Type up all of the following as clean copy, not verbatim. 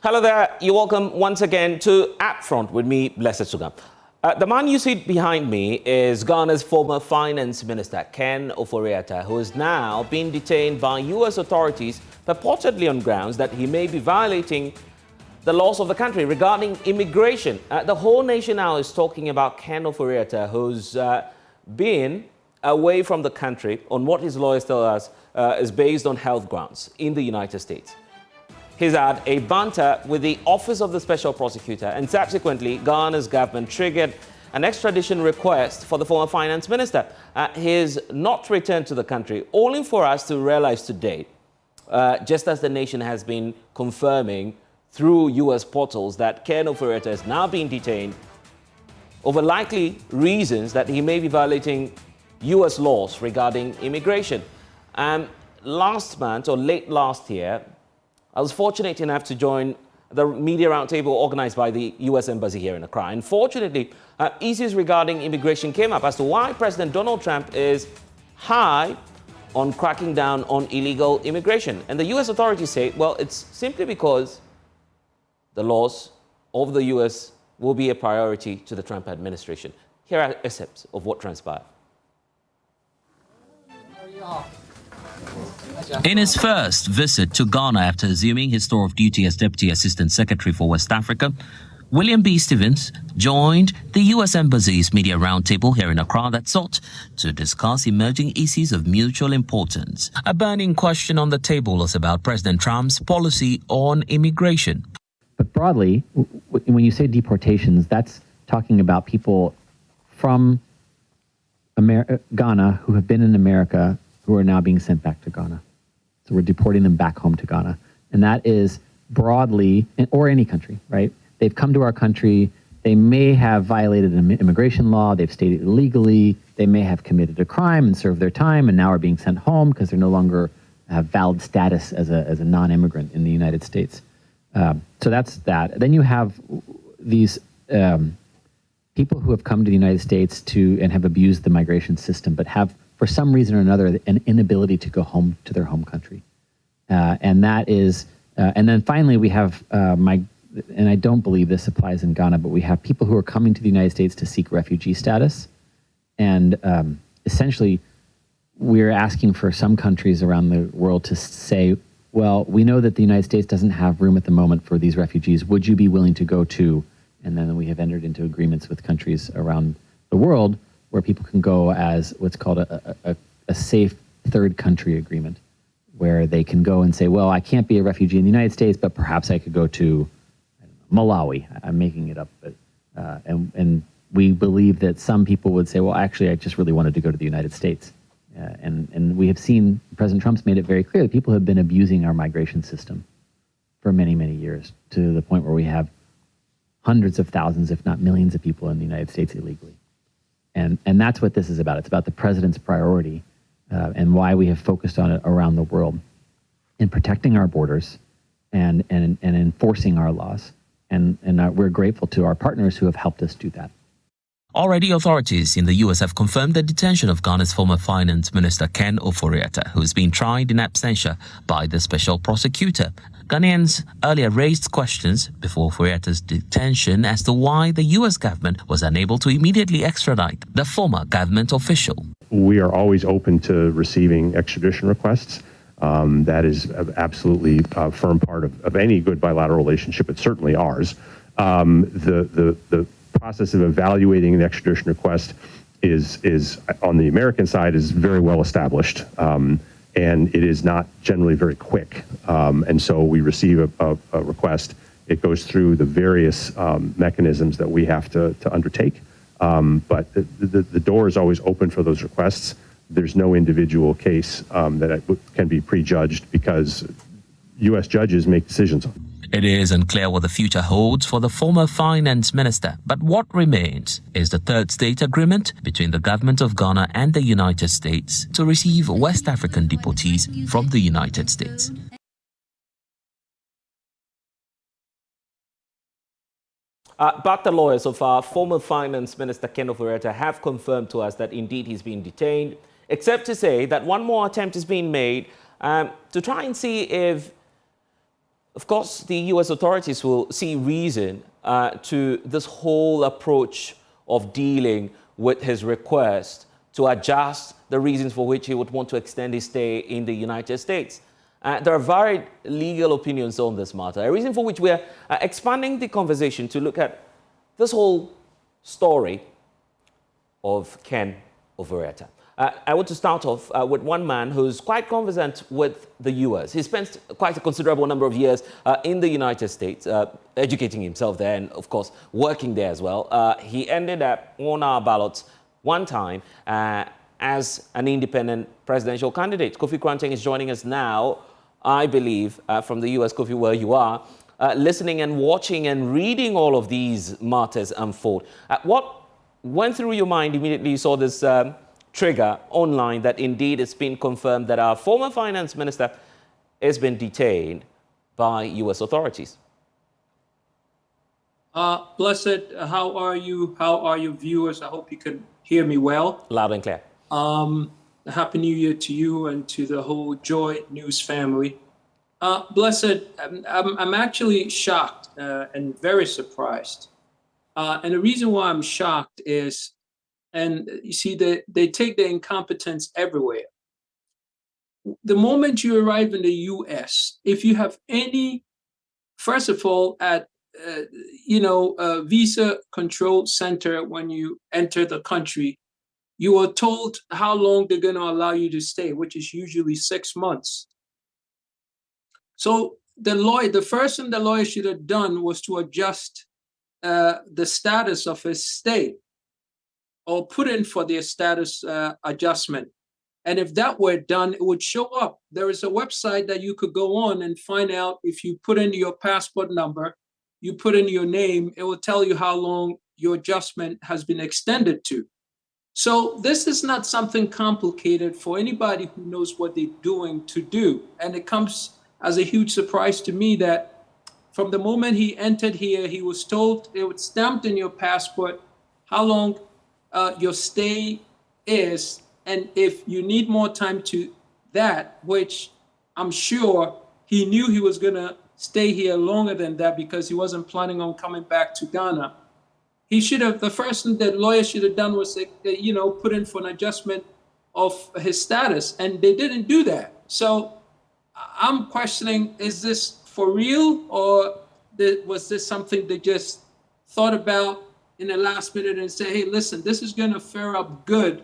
Hello there. You're welcome once again to UpFront with me, Blessed Suga. The man you see behind me is Ghana's former finance minister, Ken Ofori-Atta, who is now being detained by U.S. authorities, purportedly on grounds that he may be violating the laws of the country regarding immigration. The whole nation now is talking about Ken Ofori-Atta, who's been away from the country on what his lawyers tell us is based on health grounds in the United States. He's had a banter with the Office of the Special Prosecutor, and subsequently, Ghana's government triggered an extradition request for the former finance minister. He's not returned to the country, only for us to realize today, just as the nation has been confirming through U.S. portals, that Ken Ofori-Atta is now being detained over likely reasons that he may be violating U.S. laws regarding immigration. Last month, or late last year, I was fortunate enough to join the media roundtable organized by the U.S. Embassy here in Accra. And fortunately, issues regarding immigration came up as to why President Donald Trump is high on cracking down on illegal immigration. And the U.S. authorities say, well, it's simply because the laws of the U.S. will be a priority to the Trump administration. Here are excerpts of what transpired. In his first visit to Ghana after assuming his tour of duty as Deputy Assistant Secretary for West Africa, William B. Stevens joined the U.S. Embassy's media roundtable here in Accra that sought to discuss emerging issues of mutual importance. A burning question on the table was about President Trump's policy on immigration. But broadly, when you say deportations, that's talking about people from Ghana who have been in America who are now being sent back to Ghana. So we're deporting them back home to Ghana. And that is broadly, or any country, right? They've come to our country, they may have violated an immigration law, they've stayed illegally, they may have committed a crime and served their time and now are being sent home because they're no longer have valid status as a non-immigrant in the United States. So that's that. Then you have these people who have come to the United States and have abused the migration system, but have, for some reason or another, an inability to go home to their home country. And that is, and then finally we have, and I don't believe this applies in Ghana, but we have people who are coming to the United States to seek refugee status. And essentially, we're asking for some countries around the world to say, well, we know that the United States doesn't have room at the moment for these refugees. Would you be willing to go to? And then we have entered into agreements with countries around the world where people can go as what's called a safe third country agreement, where they can go and say, well, I can't be a refugee in the United States, but perhaps I could go to Malawi. I'm making it up. But, and we believe that some people would say, well, actually, I just really wanted to go to the United States. And we have seen, President Trump's made it very clear that people have been abusing our migration system for many, many years, to the point where we have hundreds of thousands, if not millions of people in the United States illegally. And that's what this is about. It's about the president's priority and why we have focused on it around the world in protecting our borders and enforcing our laws. And we're grateful to our partners who have helped us do that. Already, authorities in the U.S. have confirmed the detention of Ghana's former finance minister, Ken Ofori-Atta, who is being tried in absentia by the special prosecutor. Ghanaians earlier raised questions before Ofori-Atta's detention as to why the U.S. government was unable to immediately extradite the former government official. We are always open to receiving extradition requests. That is absolutely a firm part of any good bilateral relationship. It's certainly ours. The process of evaluating an extradition request is on the American side is very well established. And it is not generally very quick. And so we receive a request. It goes through the various mechanisms that we have to undertake. But the door is always open for those requests. There's no individual case that can be prejudged because U.S. judges make decisions on it. It is unclear what the future holds for the former finance minister, but what remains is the third state agreement between the government of Ghana and the United States to receive West African deportees from the United States. But the lawyers of our former finance minister Ken Ofori-Atta have confirmed to us that indeed he's been detained, except to say that one more attempt is being made to try and see if of course, the U.S. authorities will see reason to this whole approach of dealing with his request to adjust the reasons for which he would want to extend his stay in the United States. There are varied legal opinions on this matter, a reason for which we're expanding the conversation to look at this whole story of Ken Ofori-Atta. I want to start off with one man who's quite conversant with the U.S. He spent quite a considerable number of years in the United States, educating himself there and, of course, working there as well. He ended up on our ballots one time as an independent presidential candidate. Kofi Kranting is joining us now, I believe, from the U.S. Kofi, where you are, listening and watching and reading all of these matters unfold. What went through your mind immediately you saw this trigger online that indeed it's been confirmed that our former finance minister has been detained by U.S. authorities? Blessed, how are you? How are your viewers? I hope you can hear me well. Loud and clear. Happy New Year to you and to the whole Joy News family. Blessed, I'm actually shocked and very surprised. And the reason why I'm shocked is, and you see, they take the incompetence everywhere. The moment you arrive in the U.S., if you have any, first of all, at a visa control center when you enter the country, you are told how long they're going to allow you to stay, which is usually 6 months. So the first thing the lawyer should have done was to adjust the status of his stay, or put in for their status adjustment. And if that were done, it would show up. There is a website that you could go on and find out if you put in your passport number, you put in your name, it will tell you how long your adjustment has been extended to. So this is not something complicated for anybody who knows what they're doing to do. And it comes as a huge surprise to me that from the moment he entered here, he was told it was stamped in your passport how long your stay is, and if you need more time to that, which I'm sure he knew he was going to stay here longer than that because he wasn't planning on coming back to Ghana. He should have, the first thing that lawyer should have done was, put in for an adjustment of his status, and they didn't do that. So I'm questioning, is this for real, or was this something they just thought about in the last minute and say, hey, listen, this is going to fare up good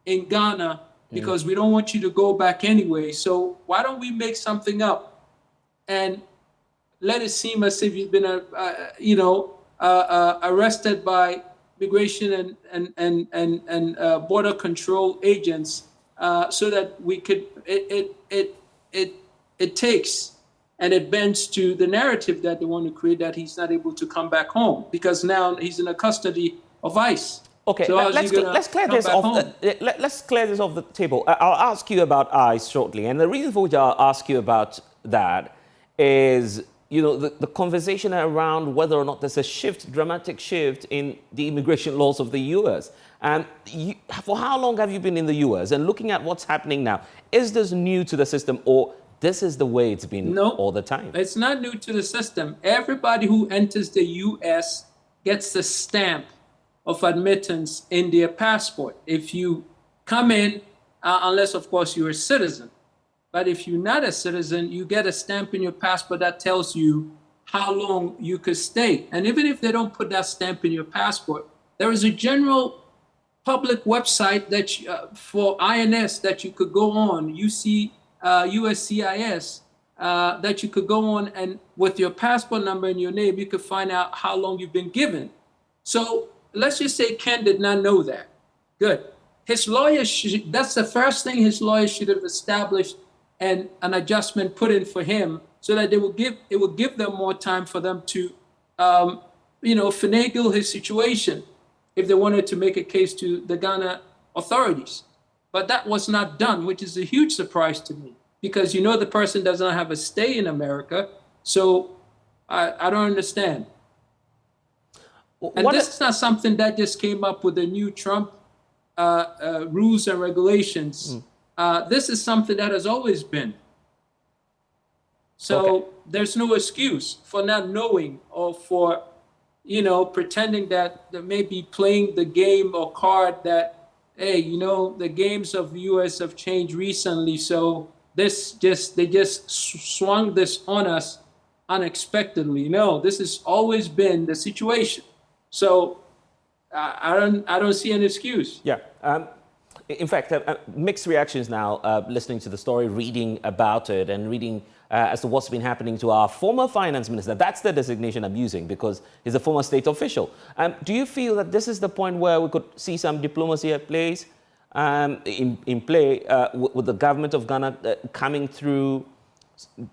in Ghana because we don't want you to go back anyway. So why don't we make something up and let it seem as if you've been, arrested by immigration and border control agents, so that we could, it takes and it bends to the narrative that they want to create, that he's not able to come back home because now he's in the custody of ICE. Okay, so let's clear this off. Let's clear this off the table. I'll ask you about ICE shortly, and the reason for which I'll ask you about that is, the conversation around whether or not there's a dramatic shift in the immigration laws of the U.S. And for how long have you been in the U.S.? And looking at what's happening now, is this new to the system, or this is the way it's been all the time? It's not new to the system. Everybody who enters the U.S. gets the stamp of admittance in their passport. If you come in, unless, of course, you're a citizen. But if you're not a citizen, you get a stamp in your passport that tells you how long you could stay. And even if they don't put that stamp in your passport, there is a general public website that for INS that you could go on, USCIS, that you could go on, and with your passport number and your name, you could find out how long you've been given. So let's just say Ken did not know that. Good. His lawyer that's the first thing his lawyer should have established, and an adjustment put in for him, so that it would give them more time for them to, finagle his situation if they wanted to make a case to the Ghana authorities. But that was not done, which is a huge surprise to me, because the person does not have a stay in America. So I don't understand. And this is not something that just came up with the new Trump rules and regulations. This is something that has always been. So there's no excuse for not knowing or for, pretending that they may be playing the game or card that, hey, the games of the U.S. have changed recently, so they just swung this on us unexpectedly. No, this has always been the situation. So I don't see an excuse. Yeah. In fact, mixed reactions now, listening to the story, reading about it, and reading as to what's been happening to our former finance minister. That's the designation I'm using because he's a former state official. Do you feel that this is the point where we could see some diplomacy at play, with the government of Ghana coming through,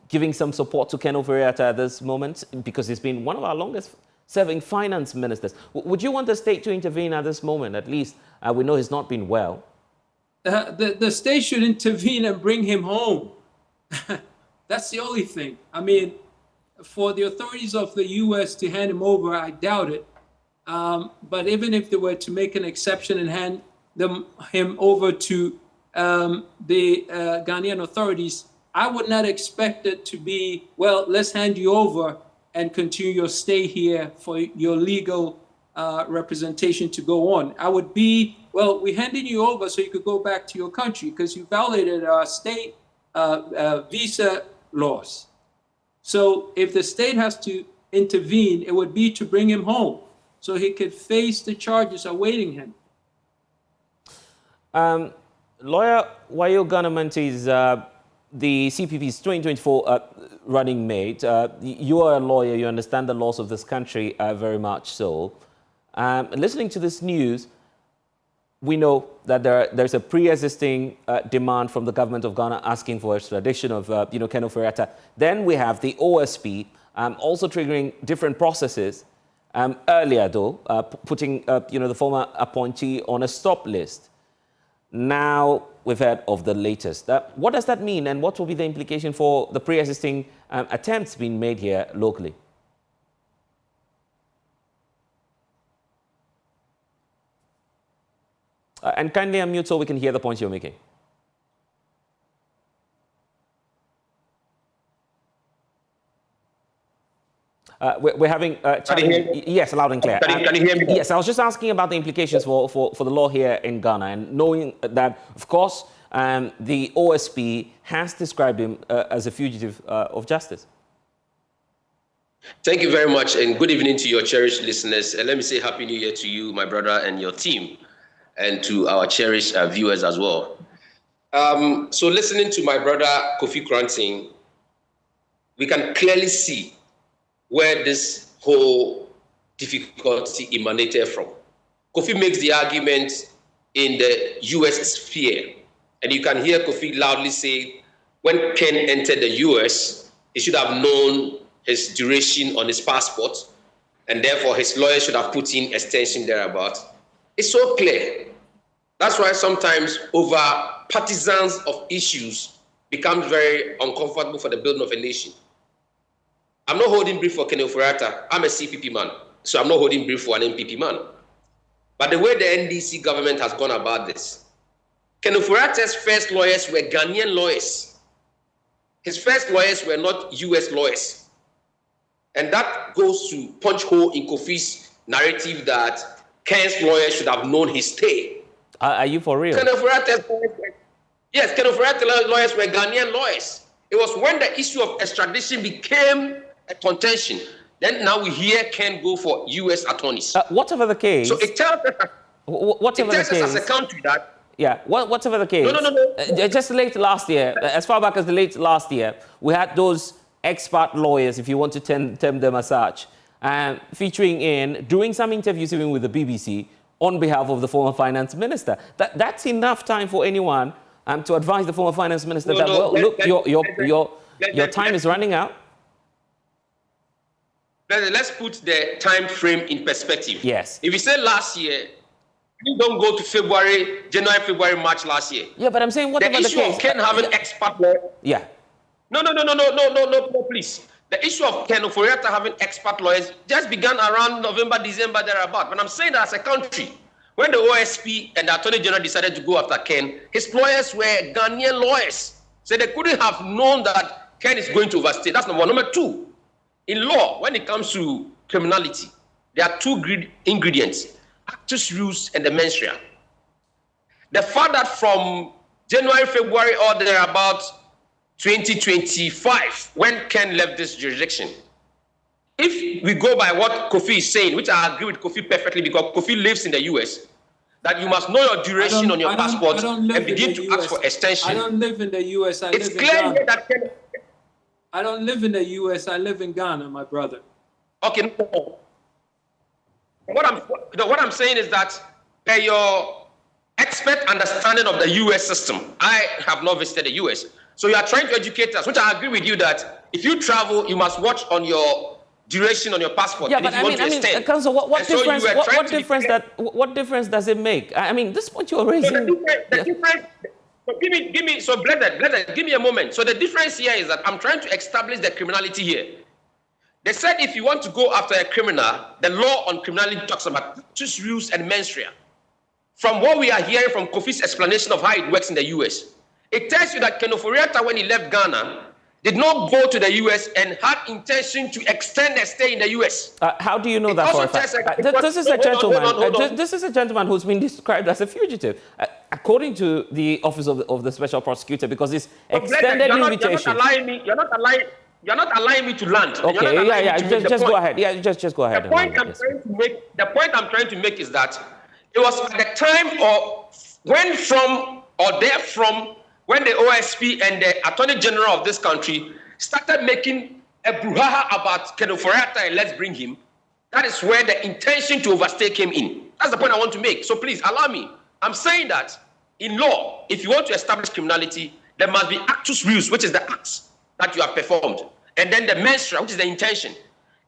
giving some support to Ken Ofori-Atta at this moment? Because he's been one of our longest serving finance ministers. Would you want the state to intervene at this moment? At least we know he's not been well. The state should intervene and bring him home. That's the only thing. I mean, for the authorities of the U.S. to hand him over, I doubt it. But even if they were to make an exception and hand him over to the Ghanaian authorities, I would not expect it to be, well, let's hand you over and continue your stay here for your legal representation to go on. I would be, well, we handed you over so you could go back to your country because you violated our state visa laws. So if the state has to intervene, it would be to bring him home so he could face the charges awaiting him. Lawyer Wayo Ghanaman is the CPP's 2024 running mate. You are a lawyer, you understand the laws of this country very much so. Listening to this news, we know that there's a pre-existing demand from the government of Ghana asking for extradition of Ken Ofori-Atta. Then we have the OSP also triggering different processes earlier, though, putting the former appointee on a stop list. Now we've heard of the latest. What does that mean, and what will be the implication for the pre-existing attempts being made here locally? And kindly unmute so we can hear the points you're making. We're having yes, loud and clear. Can you hear me? Yes, I was just asking about the implications for the law here in Ghana, and knowing that, of course, the OSP has described him as a fugitive of justice. Thank you very much, and good evening to your cherished listeners. And let me say Happy New Year to you, my brother, and your team, and to our cherished viewers as well. So listening to my brother Kofi Granting, we can clearly see where this whole difficulty emanated from. Kofi makes the argument in the US sphere, and you can hear Kofi loudly say, when Ken entered the US, he should have known his duration on his passport, and therefore his lawyer should have put in extension thereabout. It's so clear. That's why sometimes over partisans of issues becomes very uncomfortable for the building of a nation. I'm not holding brief for Ken Ofori-Atta. I'm a CPP man, so I'm not holding brief for an MPP man. But the way the NDC government has gone about this, Ken Ofori-Atta's first lawyers were Ghanaian lawyers. His first lawyers were not US lawyers. And that goes to punch hole in Kofi's narrative that Ken's lawyers should have known his stay. Are you for real? Ken Ofori-Atta's lawyers were Ghanaian lawyers. It was when the issue of extradition became a contention. Then now we hear Ken go for US attorneys. Whatever the case. So it tells us as a country that. Yeah, whatever the case. No. Just late last year, as far back as the late last year, we had those expert lawyers, if you want to term them as such, featuring in, doing some interviews even with the BBC on behalf of the former finance minister. That's enough time for anyone to advise the former finance minister your time is running out. Let's put the time frame in perspective. Yes. If you say last year, you don't go to January, February, March last year. Yeah, but I'm saying whatever the case. The issue of Ken having expert lawyer. Yeah. No, please. The issue of Ken Ofori-Atta having expert lawyers just began around November, December, thereabout. But I'm saying that as a country, when the OSP and the Attorney General decided to go after Ken, his lawyers were Ghanaian lawyers. So they couldn't have known that Ken is going to overstay. That's number one. Number two, in law, when it comes to criminality, there are two ingredients, actus reus and the mens rea. The fact that from January, February, or thereabout 2025, when Ken left this jurisdiction, if we go by what Kofi is saying, which I agree with Kofi perfectly because Kofi lives in the US, that you must know your duration on your passport and begin to ask for extension. I don't live in the US. I It's live in clear Ghana. that Ken... I don't live in the US. I live in Ghana, my brother. Okay, no. What I'm saying is that per your expert understanding of the US system, I have not visited the US. So you are trying to educate us, which I agree with you that if you travel, you must watch on your duration on your passport. Yeah, but I mean, Counsel, what difference does it make? I mean, this point you're raising. So the difference. So give me. So blended, give me a moment. So the difference here is that I'm trying to establish the criminality here. They said if you want to go after a criminal, the law on criminality talks about actus reus and mens rea. From what we are hearing from Kofi's explanation of how it works in the US, it tells you that Ken Ofori-Atta, when he left Ghana, did not go to the US and had intention to extend their stay in the US. How do you know that for a fact? This is a gentleman who's been described as a fugitive, according to the Office of the Special Prosecutor, because it's extended invitation. You're not allowing me to land. Okay, just go ahead. Yeah, just go ahead. The point I'm trying to make is that it was at the time of when the OSP and the Attorney General of this country started making a brouhaha about Ken Ofori-Atta and let's bring him. That is where the intention to overstay came in. That's the point I want to make. So please allow me. I'm saying that in law, if you want to establish criminality, there must be actus reus, which is the acts that you have performed, and then the mens rea, which is the intention.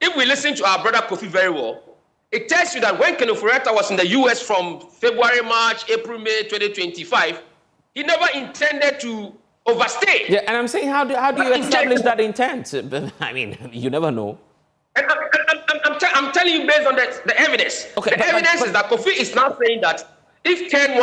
If we listen to our brother Kofi very well, it tells you that when Ken Ofori-Atta was in the US from February, March, April, May 2025, he never intended to overstay. Yeah, and I'm saying, how do you establish that intent? I mean, you never know. And I'm telling you based on the evidence. Okay, the evidence is that Kofi is now saying that if Ken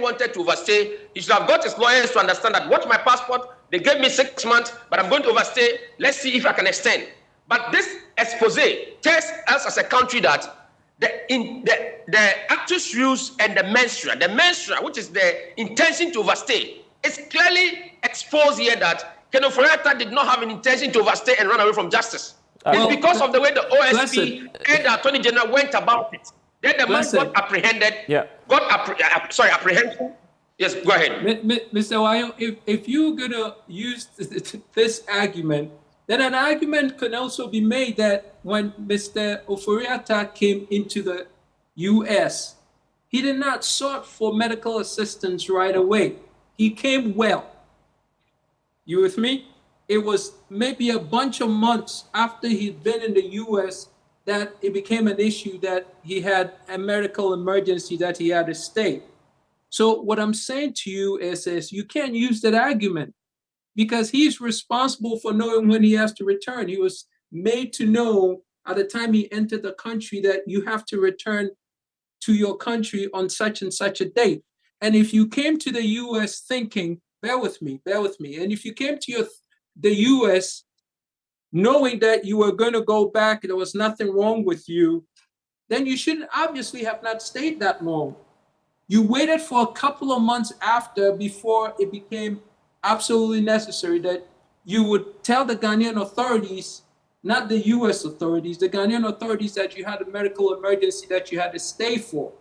wanted to overstay, he should have got his lawyers to understand that watch my passport, they gave me 6 months, but I'm going to overstay. Let's see if I can extend. But this expose tells us as a country that the actus reus and the mens rea, which is the intention to overstay, is clearly exposed here that Ken Ofori-Atta did not have an intention to overstay and run away from justice. It's because of the way the OSP and the Attorney General went about it. Then the man got apprehended. Yeah. Apprehension. Yes, go ahead. Mr. Wayo, if you're going to use this argument, then an argument can also be made that when Mr. Ofori-Atta came into the U.S., he did not sought for medical assistance right away. He came well. You with me? It was maybe a bunch of months after he'd been in the U.S. that it became an issue that he had a medical emergency that he had to stay. So what I'm saying to you is you can't use that argument because he's responsible for knowing when he has to return. He was made to know at the time he entered the country that you have to return to your country on such and such a date. And if you came to the U.S. thinking, bear with me, and if you came to the U.S. knowing that you were going to go back, there was nothing wrong with you, then you should obviously have not stayed that long. You waited for a couple of months after before it became absolutely necessary that you would tell the Ghanaian authorities, not the U.S. authorities, the Ghanaian authorities that you had a medical emergency that you had to stay for.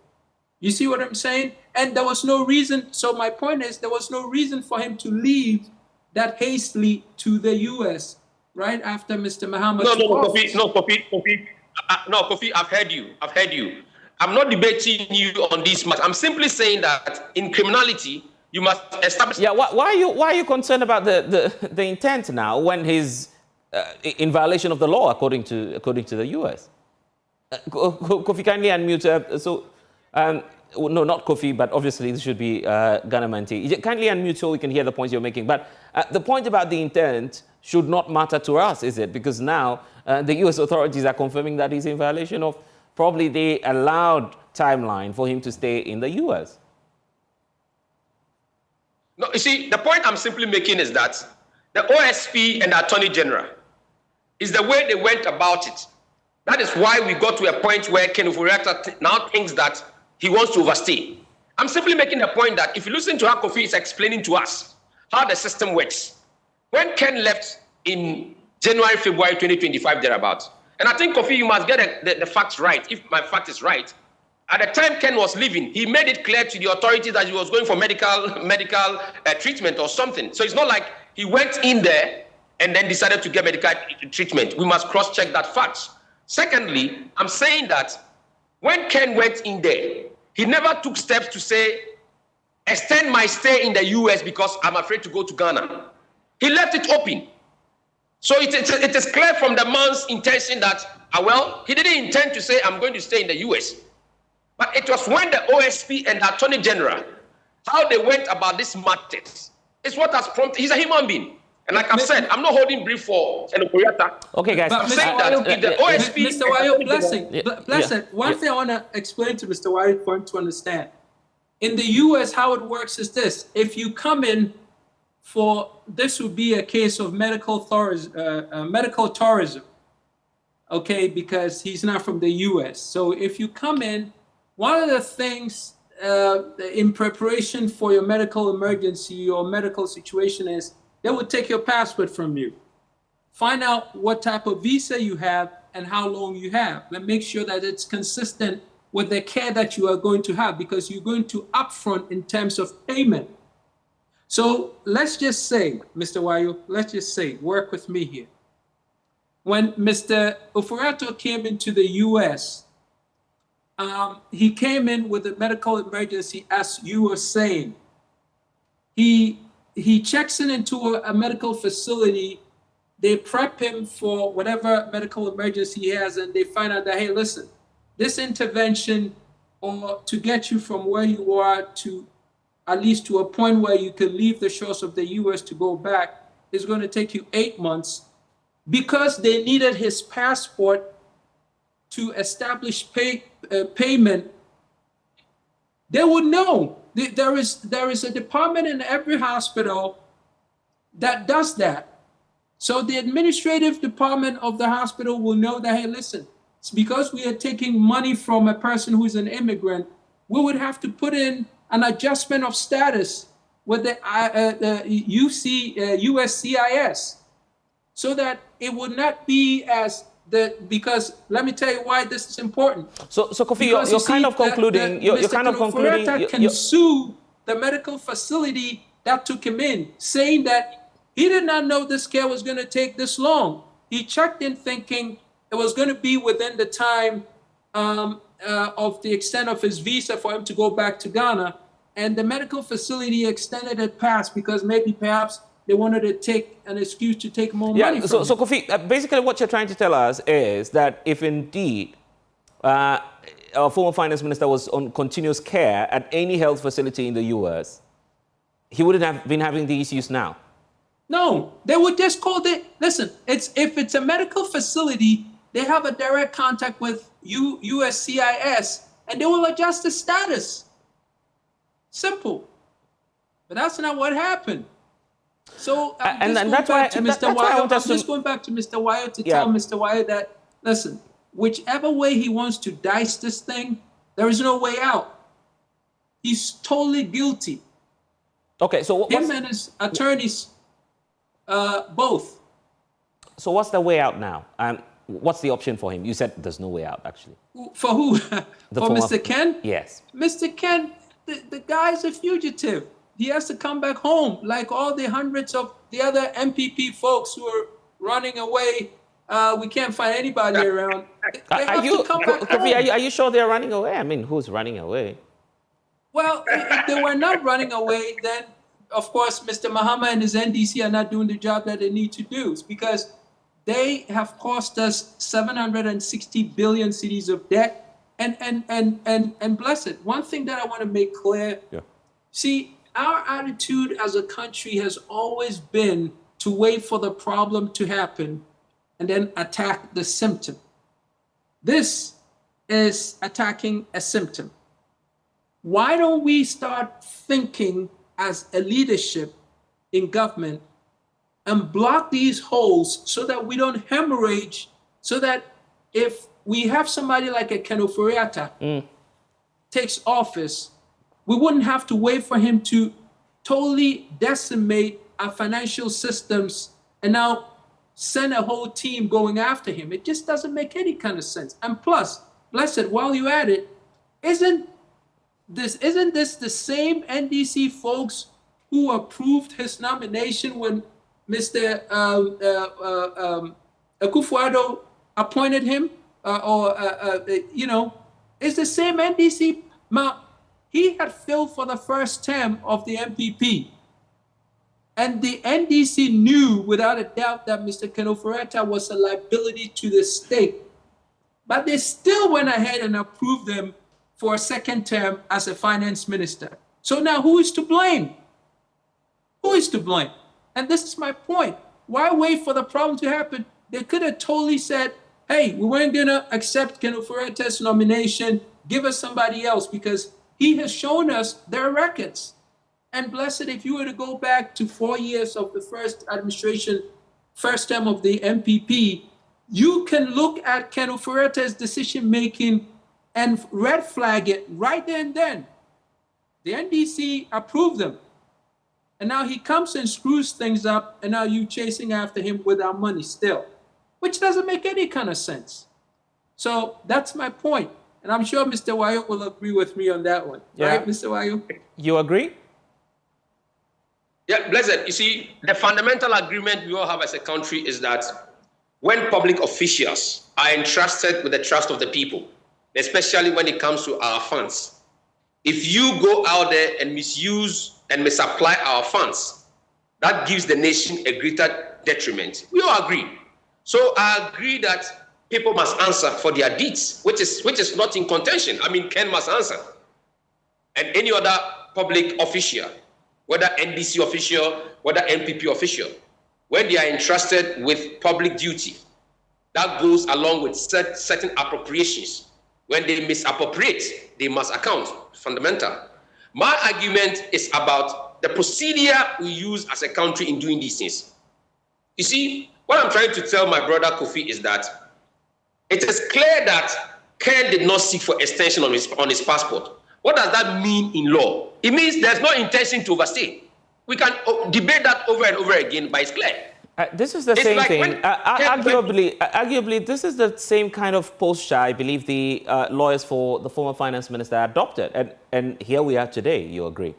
You see what I'm saying? And there was no reason. So my point is there was no reason for him to leave that hastily to the U.S. right after Mr. Muhammad. Kofi, I've heard you. I'm not debating you on this much. I'm simply saying that in criminality, you must establish. Yeah, why are you concerned about the intent now when he's in violation of the law according to the U.S.? Kofi, kindly unmute. No, not Kofi, but obviously this should be Ghana Manti. Kindly unmute so we can hear the points you're making. But the point about the intent should not matter to us, is it? Because now the U.S. authorities are confirming that he's in violation of probably the allowed timeline for him to stay in the U.S. No, you see, the point I'm simply making is that the OSP and the Attorney General. It's the way they went about it. That is why we got to a point where Ken Ofori-Atta now thinks that he wants to overstay. I'm simply making a point that if you listen to how Kofi is explaining to us how the system works, when Ken left in January, February 2025, thereabouts, and I think, Kofi, you must get the facts right, if my fact is right. At the time Ken was leaving, he made it clear to the authorities that he was going for medical treatment or something. So it's not like he went in there and then decided to get medical treatment. We must cross-check that fact. Secondly, I'm saying that when Ken went in there, he never took steps to say, extend my stay in the US because I'm afraid to go to Ghana. He left it open. So it is clear from the man's intention that, well, he didn't intend to say, I'm going to stay in the US. But it was when the OSP and the Attorney General, how they went about this matters, is what has prompted. He's a human being. And like I've said, I'm not holding brief for Ken Ofori-Atta. Okay, guys. But saying that if the OSP... Mr. Wayo, blessing. One thing I want to explain to Mr. Wayo for him to understand. In the US, how it works is this. If you come in for, this would be a case of medical tourism, okay, because he's not from the US. So if you come in, one of the things in preparation for your medical emergency or medical situation is they will take your passport from you, find out what type of visa you have and how long you have, and make sure that it's consistent with the care that you are going to have, because you're going to upfront in terms of payment. So let's just say, Mr. Wayo, let's just say, work with me here. When Mr. Ofori-Atta came into the US, he came in with a medical emergency, as you were saying. He checks into a medical facility. They prep him for whatever medical emergency he has, and they find out that, hey, listen, this intervention, or to get you from where you are to at least to a point where you can leave the shores of the US to go back, is going to take you 8 months, because they needed his passport to establish payment. They would know. There is a department in every hospital that does that. So the administrative department of the hospital will know that, hey, listen, it's because we are taking money from a person who's an immigrant, we would have to put in an adjustment of status with the USCIS, so that it would not be as because let me tell you why this is important. So Kofi, you're kind of concluding. You're kind of concluding. Mr. can sue the medical facility that took him in, saying that he did not know this care was going to take this long. He checked in thinking it was going to be within the time of the extent of his visa for him to go back to Ghana, and the medical facility extended it past because perhaps they wanted to take an excuse to take more money from him. So Kofi, basically what you're trying to tell us is that if indeed our former finance minister was on continuous care at any health facility in the US, he wouldn't have been having the issues now. No, they would just call it. Listen, if it's a medical facility, they have a direct contact with USCIS, and they will adjust the status. Simple. But that's not what happened. So I'm just going back to Mr. Wayo to tell Mr. Wayo that, listen, whichever way he wants to dice this thing, there is no way out. He's totally guilty. Okay, so him and his attorneys, both. So what's the way out now? What's the option for him? You said there's no way out, actually. For who? For Mr. Ken? Yes. Mr. Ken, the guy's a fugitive. He has to come back home, like all the hundreds of the other MPP folks who are running away. We can't find anybody around. They have to come back home. Are you sure they're running away? I mean, who's running away? Well, if they were not running away, then, of course, Mr. Mahama and his NDC are not doing the job that they need to do. It's because they have cost us 760 billion cedis of debt. And bless it. One thing that I want to make clear, see, our attitude as a country has always been to wait for the problem to happen and then attack the symptom. This is attacking a symptom. Why don't we start thinking as a leadership in government and block these holes so that we don't hemorrhage, so that if we have somebody like a Ken Ofori-Atta takes office, we wouldn't have to wait for him to totally decimate our financial systems and now send a whole team going after him. It just doesn't make any kind of sense. And plus, Blessed, while you're at it, isn't this the same NDC folks who approved his nomination when Mr. Akufo-Addo appointed him? It's the same NDC. He had filled for the first term of the MPP. And the NDC knew without a doubt that Mr. Ken Ofori-Atta was a liability to the state. But they still went ahead and approved him for a second term as a finance minister. So now who is to blame? Who is to blame? And this is my point. Why wait for the problem to happen? They could have totally said, hey, we weren't going to accept Ken Ofori-Atta's nomination. Give us somebody else, because he has shown us their records. And Blessed, if you were to go back to 4 years of the first administration, first term of the MPP, you can look at Ken Ofori-Atta's decision-making and red flag it right there and then. The NDC approved them. And now he comes and screws things up, and now you chasing after him with our money still, which doesn't make any kind of sense. So that's my point. And I'm sure Mr. Wayo will agree with me on that one. Yeah. Right, Mr. Wayo? You agree? Yeah, Blessed. You see, the fundamental agreement we all have as a country is that when public officials are entrusted with the trust of the people, especially when it comes to our funds, if you go out there and misuse and misapply our funds, that gives the nation a greater detriment. We all agree. So I agree that people must answer for their deeds, which is not in contention. I mean, Ken must answer. And any other public official, whether NDC official, whether NPP official, when they are entrusted with public duty, that goes along with certain appropriations. When they misappropriate, they must account. Fundamental. My argument is about the procedure we use as a country in doing these things. You see, what I'm trying to tell my brother Kofi is that it is clear that Ken did not seek for extension on his passport. What does that mean in law? It means there's no intention to overstay. We can debate that over and over again, but it's clear. This is the same like thing. Arguably, this is the same kind of posture I believe the lawyers for the former finance minister adopted. And here we are today, you agree?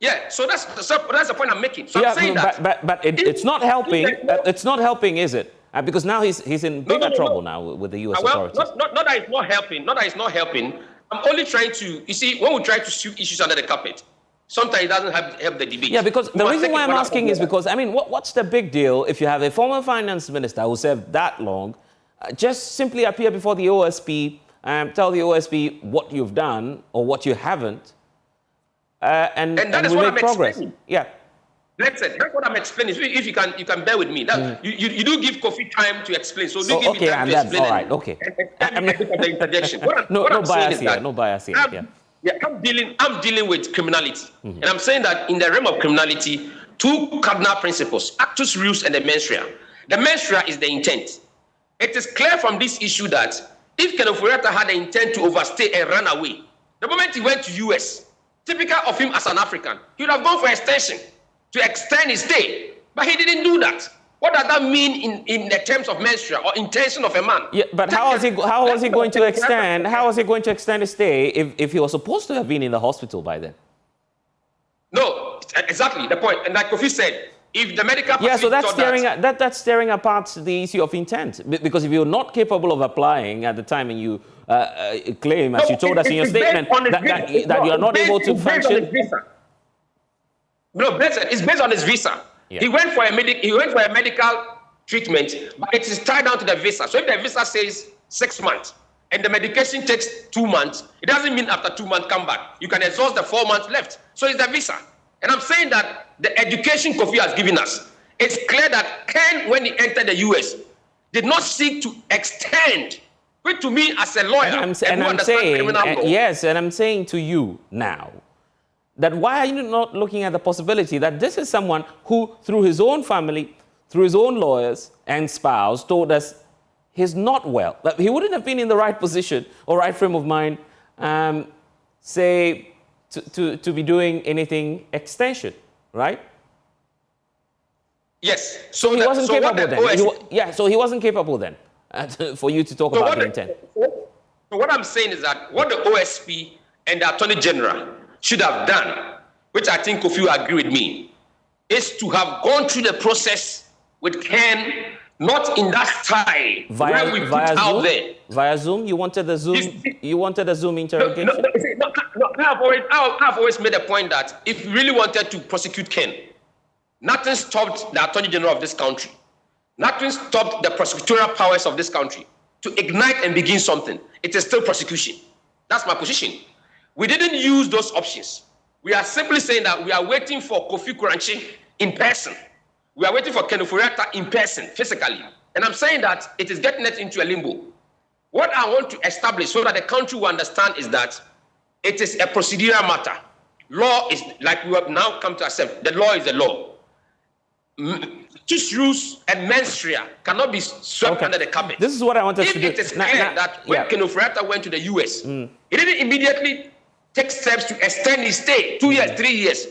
Yeah, so that's the point I'm making. So I'm saying but it's not helping. It's not helping, is it? Because now he's in bigger trouble now with the U.S. authorities. Not that it's not helping. Not that it's not helping. I'm only trying to, you see, when we try to sweep issues under the carpet, sometimes it doesn't help the debate. Yeah, because the reason why I'm asking is because, I mean, what's the big deal if you have a former finance minister who served that long, just simply appear before the OSP and tell the OSP what you've done or what you haven't, and we make progress. Yeah. That's what I'm explaining. If you can bear with me, you do give Kofi time to explain. So do give me time to explain. All right, okay. I'm the interjection. No bias here. Yeah, I'm dealing with criminality, and I'm saying that in the realm of criminality, two cardinal principles: actus reus and the mens rea. The mens rea is the intent. It is clear from this issue that if Ken Ofori-Atta had the intent to overstay and run away, the moment he went to US, typical of him as an African, he would have gone for extension to extend his stay, but he didn't do that. What does that mean in the terms of mens rea or intention of a man? Yeah, but how was he going to extend? How was he going to extend his stay if he was supposed to have been in the hospital by then? No, exactly the point. And like Kofi said, if the medical so that's staring apart the issue of intent. Because if you're not capable of applying at the time and you claim, as you told us in your statement, that you are not able to function. No, it's based on his visa. Yeah. He went for a medical treatment, but it is tied down to the visa. So if the visa says 6 months and the medication takes 2 months, it doesn't mean after 2 months come back. You can exhaust the 4 months left. So it's the visa. And I'm saying that the education Kofi has given us, it's clear that Ken, when he entered the US, did not seek to extend, which to me as a lawyer, I'm saying to you now that why are you not looking at the possibility that this is someone who, through his own family, through his own lawyers and spouse, told us he's not well, that he wouldn't have been in the right position or right frame of mind, say, to be doing anything extension, right? Yes. So he wasn't capable then. So he wasn't capable then for you to talk about the intent. So what I'm saying is that what the OSP and the Attorney General should have done, which I think Kofi will agree with me, is to have gone through the process with Ken, not in that style where we put out there. Via Zoom? You wanted the Zoom? You wanted a Zoom interrogation? I've always made a point that if we really wanted to prosecute Ken, nothing stopped the Attorney General of this country. Nothing stopped the prosecutorial powers of this country to ignite and begin something. It is still prosecution. That's my position. We didn't use those options. We are simply saying that we are waiting for Kofi Kuranchi in person. We are waiting for Ken Ofori-Atta in person, physically. And I'm saying that it is getting it into a limbo. What I want to establish so that the country will understand is that it is a procedural matter. Law is, like we have now come to accept, the law is the law. Tissues and menstrual cannot be swept under the carpet. This is what I wanted to do. If it is clear that when Ken Ofori-Atta went to the US, he didn't immediately take steps to extend his stay 2 years, 3 years,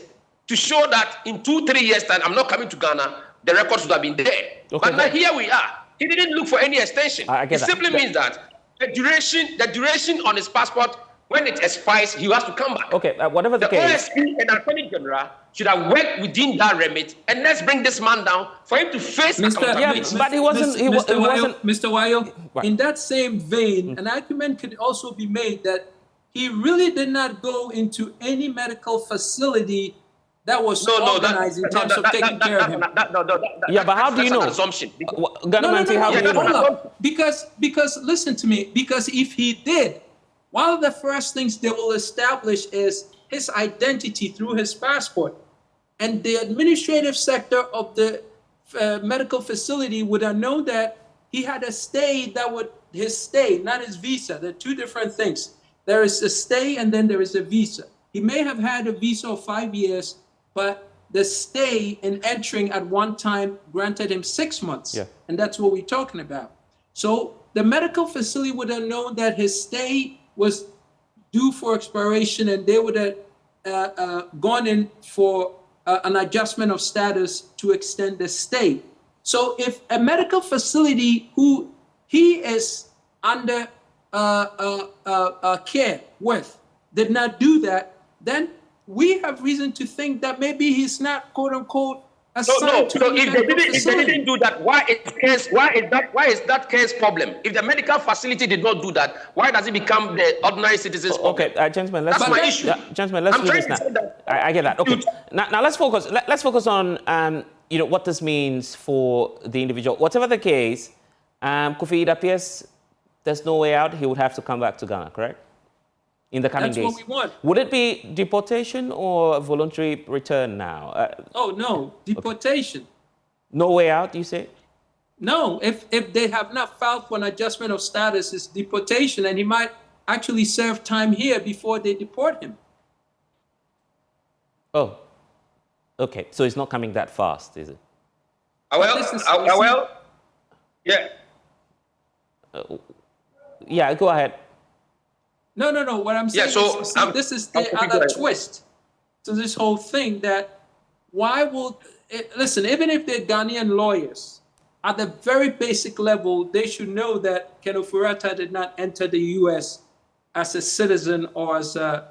to show that in 2-3 years' time, I'm not coming to Ghana, the records would have been there. But now here we are. He didn't look for any extension. It simply means that the duration on his passport, when it expires, he has to come back. Okay, whatever the case. The OSP and Attorney General should have worked within that remit, and let's bring this man down for him to face accountability. But he wasn't. Mr. Wayo, in that same vein, an argument could also be made that he really did not go into any medical facility that was organized in terms of taking care of him. Yeah, but how do you know? Assumption. How do you know? Because listen to me. Because if he did, one of the first things they will establish is his identity through his passport, and the administrative sector of the medical facility would have known that he had a stay his stay, not his visa. They're two different things. There is a stay and then there is a visa. He may have had a visa of 5 years, but the stay in entering at one time granted him 6 months. Yeah. And that's what we're talking about. So the medical facility would have known that his stay was due for expiration, and they would have gone in for an adjustment of status to extend the stay. So if a medical facility who he is under care with did not do that, then we have reason to think that maybe he's not, quote unquote, assigned to the medical facility. If they didn't do that, why is that case problem? If the medical facility did not do that, why does it become the ordinary citizen's problem? Okay, gentlemen, that's my issue. Gentlemen, let's do this now. I get that. Okay, now let's focus. Let's focus on what this means for the individual. Whatever the case, Kofi, it appears there's no way out. He would have to come back to Ghana, correct? In the coming days. That's what we want. Would it be deportation or voluntary return now? No, deportation. Okay. No way out, you say? No, if they have not filed for an adjustment of status, it's deportation, and he might actually serve time here before they deport him. Oh, okay. So it's not coming that fast, is it? Yeah. Yeah, go ahead. No. What I'm saying is this is the other twist to this whole thing, that listen, even if they're Ghanaian lawyers, at the very basic level, they should know that Ken Ofori-Atta did not enter the U.S. as a citizen or as a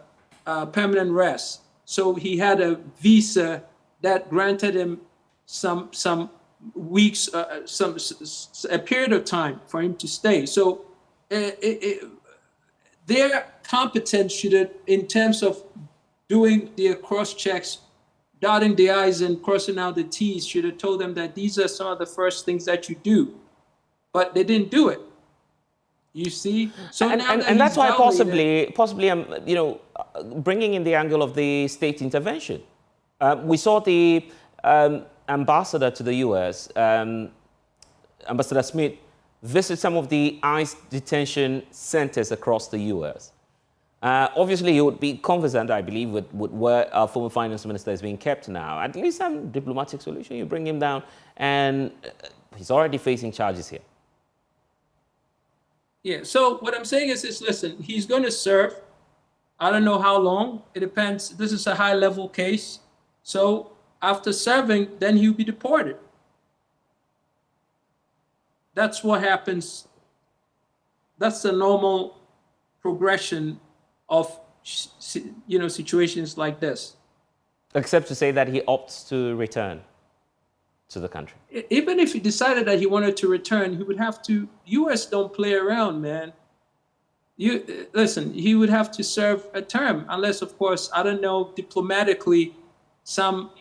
permanent resident. So he had a visa that granted him some weeks, a period of time for him to stay. So their competence should, in terms of doing their cross checks, dotting the I's and crossing out the T's, should have told them that these are some of the first things that you do. But they didn't do it. You see? So and that's why possibly I'm bringing in the angle of the state intervention. We saw the ambassador to the U.S., Ambassador Smith, visit some of the ICE detention centers across the U.S. Obviously, you would be conversant, I believe, with where our former finance minister is being kept now. At least some diplomatic solution. You bring him down, and he's already facing charges here. Yeah, so what I'm saying is listen, he's going to serve. I don't know how long. It depends. This is a high-level case. So after serving, then he'll be deported. That's what happens. That's the normal progression of, situations like this. Except to say that he opts to return to the country. Even if he decided that he wanted to return, he would have to. U.S. don't play around, man. Listen. He would have to serve a term, unless, of course, I don't know, diplomatically, some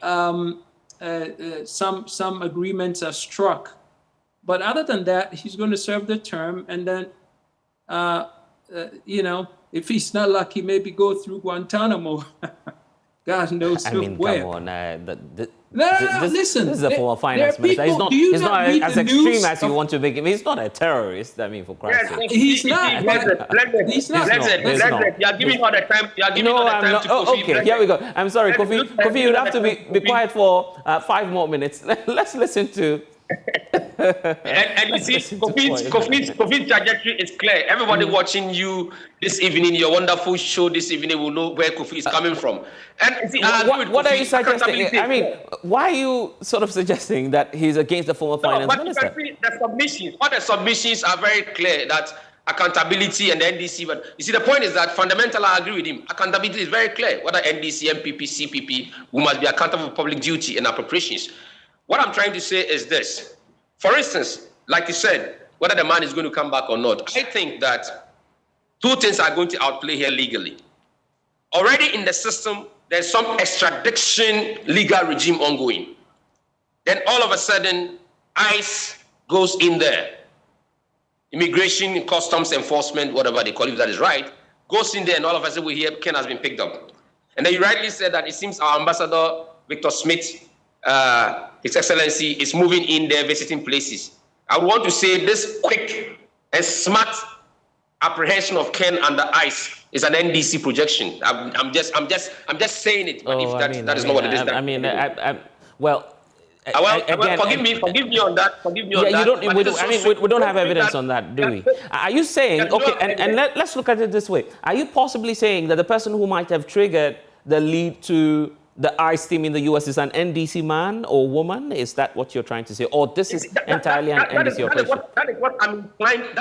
agreements are struck. But other than that, he's going to serve the term, and then, if he's not lucky, maybe go through Guantanamo. God knows where. Come on. Listen. This is a former finance minister. He's not as extreme as you want to make him. He's not a terrorist. I mean, for Christ's sake. He's not. He's not. You are giving all the time. You are giving all the time to Kofi. Okay, here we go. I'm sorry, Kofi. Kofi, you'd have to be quiet for 5 more minutes. Let's listen to. and you see, Kofi's trajectory is clear. Everybody watching you this evening, your wonderful show this evening, will know where Kofi is coming from. And see, what are you suggesting? I mean, why are you sort of suggesting that he's against the former finance minister? All the submissions are very clear that accountability and the NDC. But you see, the point is that fundamentally, I agree with him. Accountability is very clear. Whether NDC, MPP, CPP, we must be accountable for public duty and appropriations. What I'm trying to say is this. For instance, like you said, whether the man is going to come back or not, I think that two things are going to outplay here legally. Already in the system, there's some extradition legal regime ongoing. Then all of a sudden, ICE goes in there. Immigration, Customs Enforcement, whatever they call it, that is right, goes in there, and all of a sudden we hear Ken has been picked up. And then you rightly said that it seems our ambassador, Victor Smith, His Excellency, is moving in there, visiting places. I would want to say this quick and smart apprehension of Ken under ICE is an NDC projection. I'm just saying it. But that is not what it is. Forgive me on that. We don't have evidence on that, do we? Are you saying, okay, and let's look at it this way. Are you possibly saying that the person who might have triggered the lead to the ICE team in the US is an NDC man or woman? Is that what you're trying to say? Or this is entirely an NDC operation? That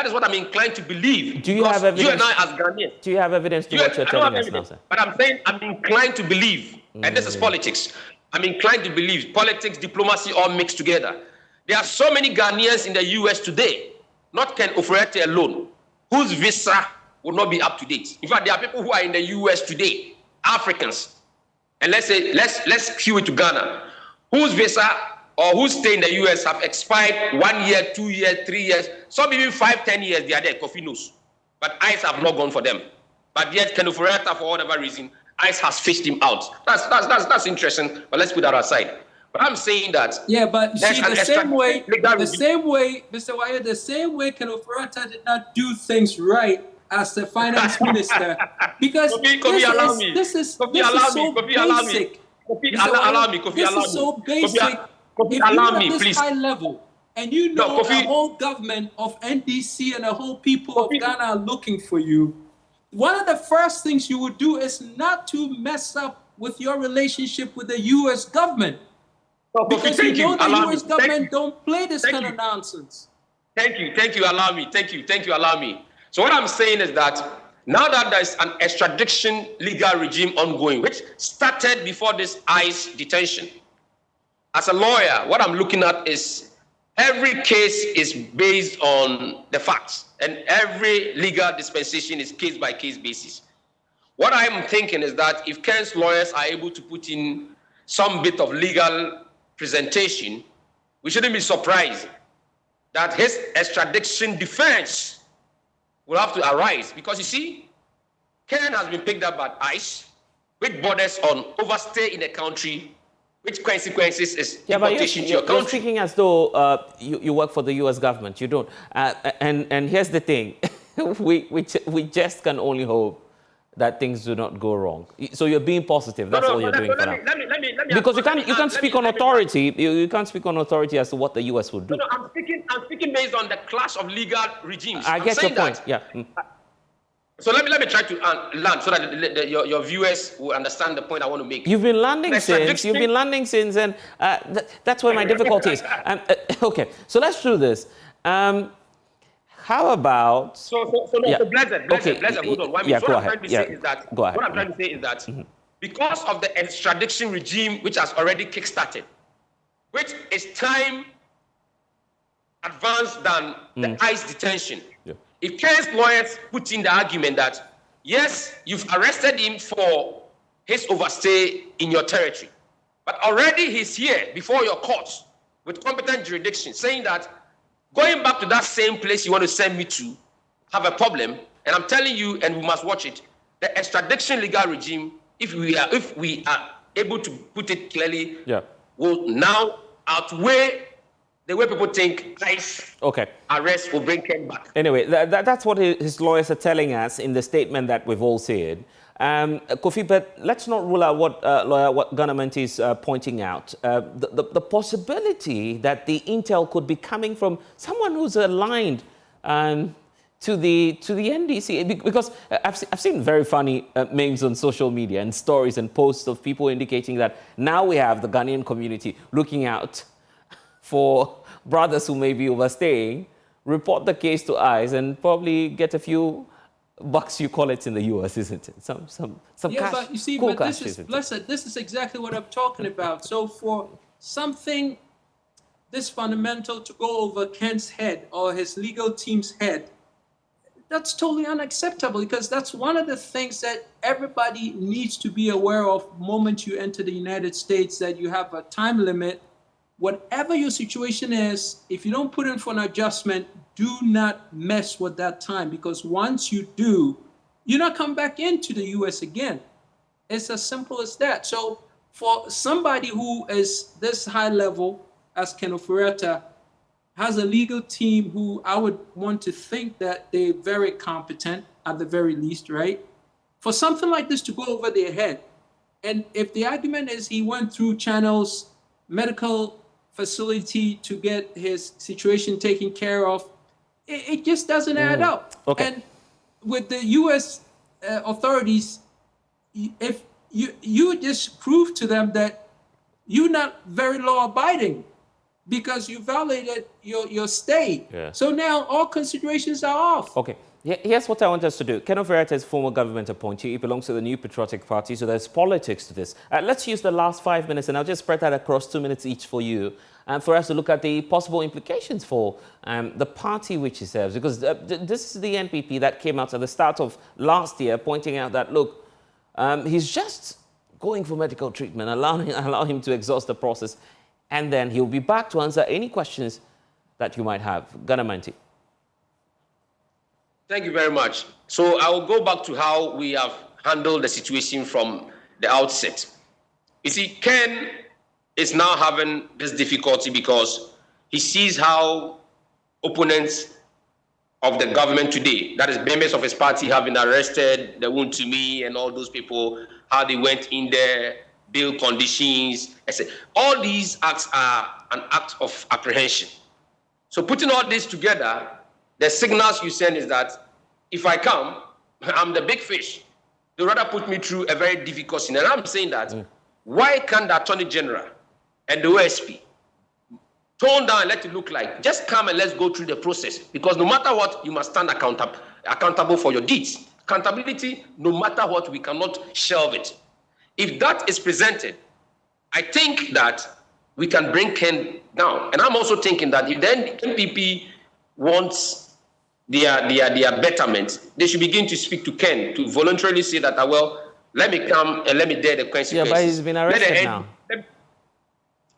is what I'm inclined to believe. Do you have evidence? You and I as Ghanaians. Do you have evidence to what you're telling us now, sir? But I'm saying I'm inclined to believe, and this is politics. I'm inclined to believe politics, diplomacy, all mixed together. There are so many Ghanaians in the US today, not Ken Ofori-Atta alone, whose visa will not be up to date. In fact, there are people who are in the US today, Africans, and let's cue it to Ghana, whose visa or whose stay in the US have expired 1 year, 2 years, 3 years, some even 5, 10 years, they are there, Kofi knows. But ICE have not gone for them. But yet, Ken Ofori-Atta, for whatever reason, ICE has fished him out. That's interesting, but let's put that aside. But I'm saying that... Yeah, but you see, the same way, Mr. Wyatt, the same way Ken Ofori-Atta did not do things right as the finance minister, because this is so basic. If you are at this high level, and you know the whole government of NDC and the whole people of Ghana are looking for you, one of the first things you would do is not to mess up with your relationship with the U.S. government. Because you know the U.S. government don't play this kind of nonsense. Thank you. Allow me. So what I'm saying is that now that there's an extradition legal regime ongoing, which started before this ICE detention, as a lawyer, what I'm looking at is every case is based on the facts, and every legal dispensation is case-by-case basis. What I'm thinking is that if Ken's lawyers are able to put in some bit of legal presentation, we shouldn't be surprised that his extradition defense will have to arise. Because you see, Ken has been picked up by ICE, which borders on overstay in the country, which consequences is deportation to your country. You're speaking as though you work for the U.S. government. You don't. And here's the thing. we just can only hope that things do not go wrong. So you're being positive. That's all you're doing for now. Let me because you can't speak on authority. You can't speak on authority as to what the U.S. would do. No, I'm speaking based on the clash of legal regimes. I get your point. Yeah. So let me try to land so that your viewers will understand the point I want to make. You've been landing since, and that's where my difficulty is. Okay, so let's do this. How about... So Blessed, hold on. What I'm trying to say is that because of the extradition regime which has already kick-started, which is time advanced than the ICE detention, if Ken's lawyers put in the argument that, yes, you've arrested him for his overstay in your territory, but already he's here before your courts with competent jurisdiction saying that going back to that same place you want to send me to have a problem, and I'm telling you, and we must watch it, the extradition legal regime, if we are able to put it clearly, will now outweigh the way people think ICE arrest will bring Ken back. Anyway, that's what his lawyers are telling us in the statement that we've all seen. Kofi, but let's not rule out what Ghana Menti is pointing out. The possibility that the intel could be coming from someone who's aligned to the NDC, because I've seen very funny memes on social media and stories and posts of people indicating that now we have the Ghanaian community looking out for brothers who may be overstaying, report the case to ICE and probably get a few bucks, you call it in the US, isn't it? Some cash. But you see, but this is, Blessed, this is exactly what I'm talking about. So for something this fundamental to go over Ken's head or his legal team's head, that's totally unacceptable, because that's one of the things that everybody needs to be aware of the moment you enter the United States, that you have a time limit. Whatever your situation is, if you don't put in for an adjustment, do not mess with that time, because once you do, you're not coming back into the U.S. again. It's as simple as that. So for somebody who is this high level as Ken Ofori-Atta, has a legal team who I would want to think that they're very competent at the very least, right? For something like this to go over their head, and if the argument is he went through channels, medical facility to get his situation taken care of, it just doesn't add up. Okay. And with the U.S. Authorities, if you just prove to them that you're not very law-abiding because you violated your stay. Yeah. So now all considerations are off. Okay. Here's what I want us to do. Ken Ofori-Atta is former government appointee. He belongs to the New Patriotic Party, so there's politics to this. Let's use the last 5 minutes, and I'll just spread that across 2 minutes each for you, and for us to look at the possible implications for the party which he serves. Because this is the NPP that came out at the start of last year, pointing out that, look, he's just going for medical treatment, allow him to exhaust the process, and then he'll be back to answer any questions that you might have. Ghana Menti. Thank you very much. So I will go back to how we have handled the situation from the outset. You see, Ken is now having this difficulty because he sees how opponents of the government today, that is members of his party, have been arrested, the Wontumi and all those people, how they went in there, bail conditions, etc. All these acts are an act of apprehension. So putting all this together, the signals you send is that if I come, I'm the big fish. They rather put me through a very difficult scene. And I'm saying that, why can't the Attorney General and the OSP tone down and let it look like, just come and let's go through the process? Because no matter what, you must stand accountable for your deeds. Accountability, no matter what, we cannot shelve it. If that is presented, I think that we can bring Ken down. And I'm also thinking that if the NPP wants their betterment, they should begin to speak to Ken, to voluntarily say that, well, let me come and let me bear the consequences. Yeah, but he's been arrested now.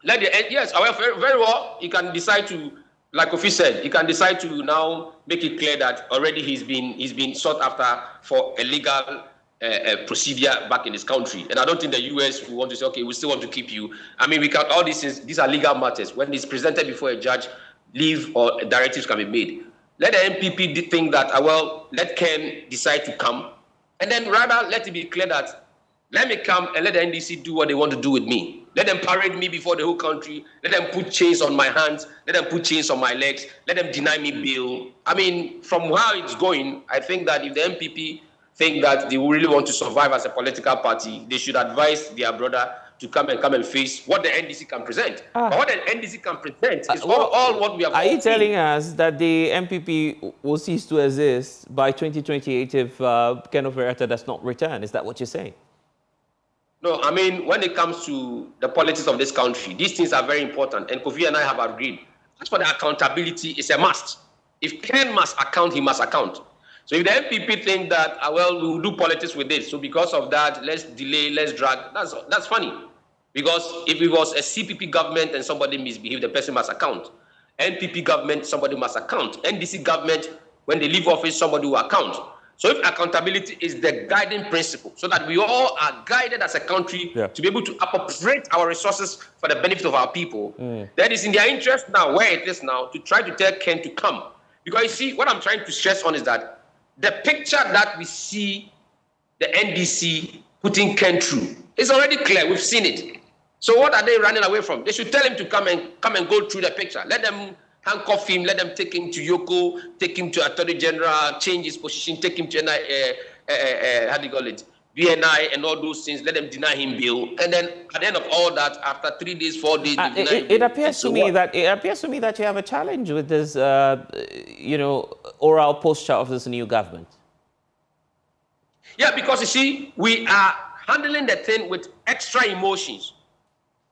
Yes, very well, he can decide to, like Kofi said, he can decide to now make it clear that already he's been sought after for a legal procedure back in his country. And I don't think the US will want to say, okay, we still want to keep you. I mean, we can, all these things, these are legal matters. When it's presented before a judge, leave or directives can be made. Let the NPP think that, well, let Ken decide to come. And then rather let it be clear that let me come and let the NDC do what they want to do with me. Let them parade me before the whole country. Let them put chains on my hands. Let them put chains on my legs. Let them deny me bail. I mean, from how it's going, I think that if the MPP think that they really want to survive as a political party, they should advise their brother to come and face what the NDC can present. But what the NDC can present is all what we have. Are you telling us that the MPP will cease to exist by 2028 if Ken Ofori-Atta does not return? Is that what you're saying? No, I mean, when it comes to the politics of this country, these things are very important, and Kofi and I have agreed. As for the accountability, it's a must. If Ken must account, he must account. So if the MPP think that, well, we'll do politics with this, so because of that, let's delay, let's drag, that's funny. Because if it was a CPP government and somebody misbehaved, the person must account. NPP government, somebody must account. NDC government, when they leave office, somebody will account. So if accountability is the guiding principle, so that we all are guided as a country to be able to appropriate our resources for the benefit of our people, then it's in their interest now, where it is now, to try to tell Ken to come. Because you see, what I'm trying to stress on is that the picture that we see the NDC putting Ken through is already clear. We've seen it. So what are they running away from? They should tell him to come and go through the picture. Let them handcuff him, let them take him to Yoko, take him to Attorney General, change his position, take him to how do you call it, BNI and all those things, let them deny him bail. And then at the end of all that, after 3 days, 4 days, it appears to me that you have a challenge with this, oral posture of this new government. Yeah, because you see, we are handling the thing with extra emotions.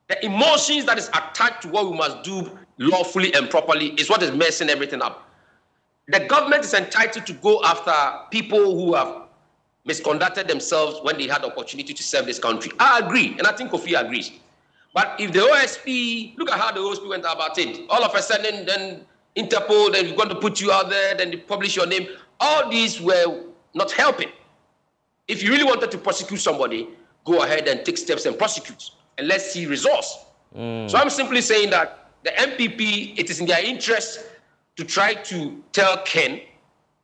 The emotions that is attached to what we must do lawfully and properly is what is messing everything up. The government is entitled to go after people who have misconducted themselves when they had the opportunity to serve this country. I agree, and I think Kofi agrees. But if the OSP, look at how the OSP went about it. All of a sudden, then Interpol, then we're going to put you out there, then they publish your name. All these were not helping. If you really wanted to prosecute somebody, go ahead and take steps and prosecute. And let's see results. So I'm simply saying that the MPP, it is in their interest to try to tell Ken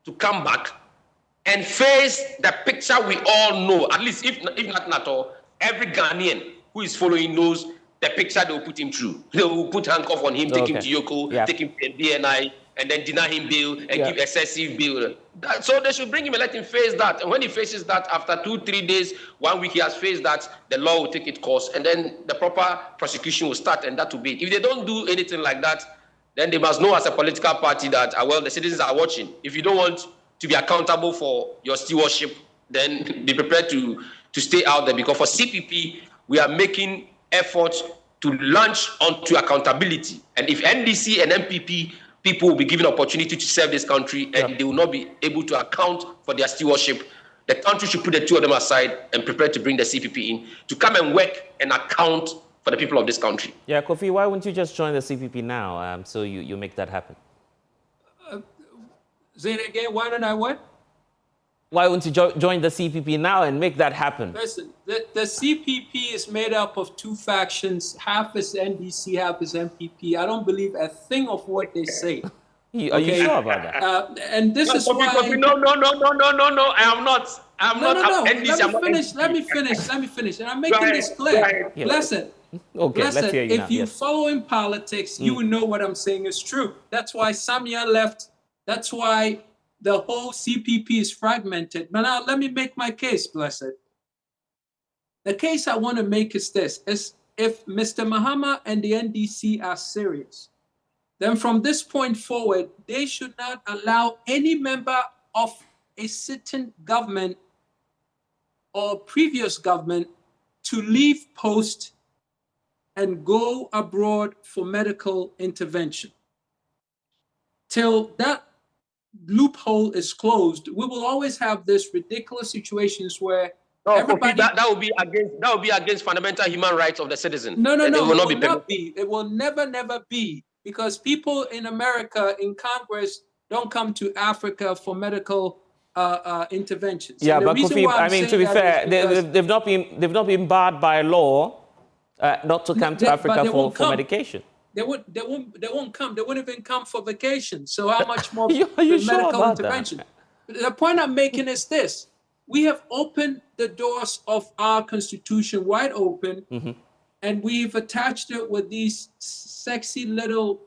to come back and face the picture we all know, at least if not at all, every Ghanaian who is following knows the picture they will put him through. They will put handcuff on him, take him to Yoko, take him to BNI, and then deny him bail and give excessive bail. So they should bring him and let him face that. And when he faces that, after 2-3 days, 1 week, he has faced that, the law will take its course, and then the proper prosecution will start, and that will be it. If they don't do anything like that, then they must know as a political party that, well, the citizens are watching. If you don't want to be accountable for your stewardship, then be prepared to stay out there. Because for CPP, we are making efforts to launch onto accountability. And if NDC and MPP people will be given opportunity to serve this country and they will not be able to account for their stewardship, the country should put the two of them aside and prepare to bring the CPP in to come and work and account for the people of this country. Yeah, Kofi, why wouldn't you just join the CPP now so you make that happen? Say it again, why don't I what? Why wouldn't you join the CPP now and make that happen? Listen, the CPP is made up of two factions. Half is NDC, half is MPP. I don't believe a thing of what they say. Are you sure about that? And this is why... No, I am not. NDC. Let me finish. And I'm making this clear. Listen, let's hear you if you follow in politics, you will know what I'm saying is true. That's why Samia left. That's why the whole CPP is fragmented. But now let me make my case, Blessed. The case I want to make is this, is if Mr. Mahama and the NDC are serious, then from this point forward, they should not allow any member of a sitting government or previous government to leave post and go abroad for medical intervention. Till that loophole is closed, we will always have this ridiculous situations where everybody... that will be against fundamental human rights of the citizen. No. It will not be. It will never be, because people in America in Congress don't come to Africa for medical interventions. Yeah, but Kofi, I mean, to be fair, they've not been barred by law not to come to Africa for medication. They won't come. They won't even come for vacation. So how much more are you sure medical about intervention? That? The point I'm making is this. we have opened the doors of our Constitution wide open, and we've attached it with these sexy little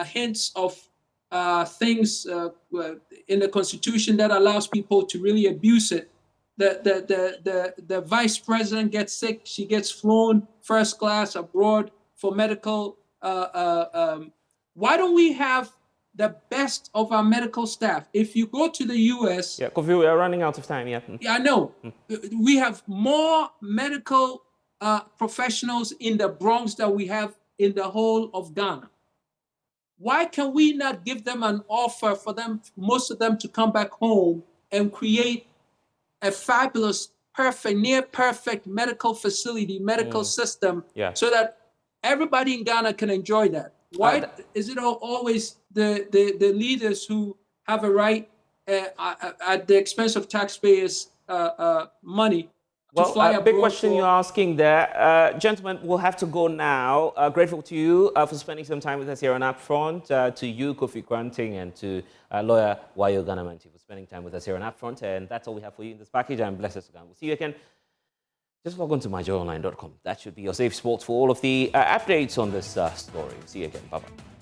hints of things in the Constitution that allows people to really abuse it. The vice president gets sick, she gets flown first class abroad for medical. Why don't we have the best of our medical staff? If you go to the US... Yeah, Kofi, we are running out of time, yeah. Yeah, I know. We have more medical professionals in the Bronx than we have in the whole of Ghana. Why can we not give them an offer for them, most of them, to come back home and create a fabulous, perfect, near perfect medical facility, medical system, so that everybody in Ghana can enjoy that? Why is it always the leaders who have a right at the expense of taxpayers' money to fly abroad? Big question you're asking there. Gentlemen, we'll have to go now. Grateful to you for spending some time with us here on UpFront, to you, Kofi Granting, and to lawyer Wayo Ganamanti for spending time with us here on UpFront. And that's all we have for you in this package. I'm Blessed Sugan. We'll see you again. Just log on to myjoyonline.com. That should be your safe spot for all of the updates on this story. See you again. Bye-bye.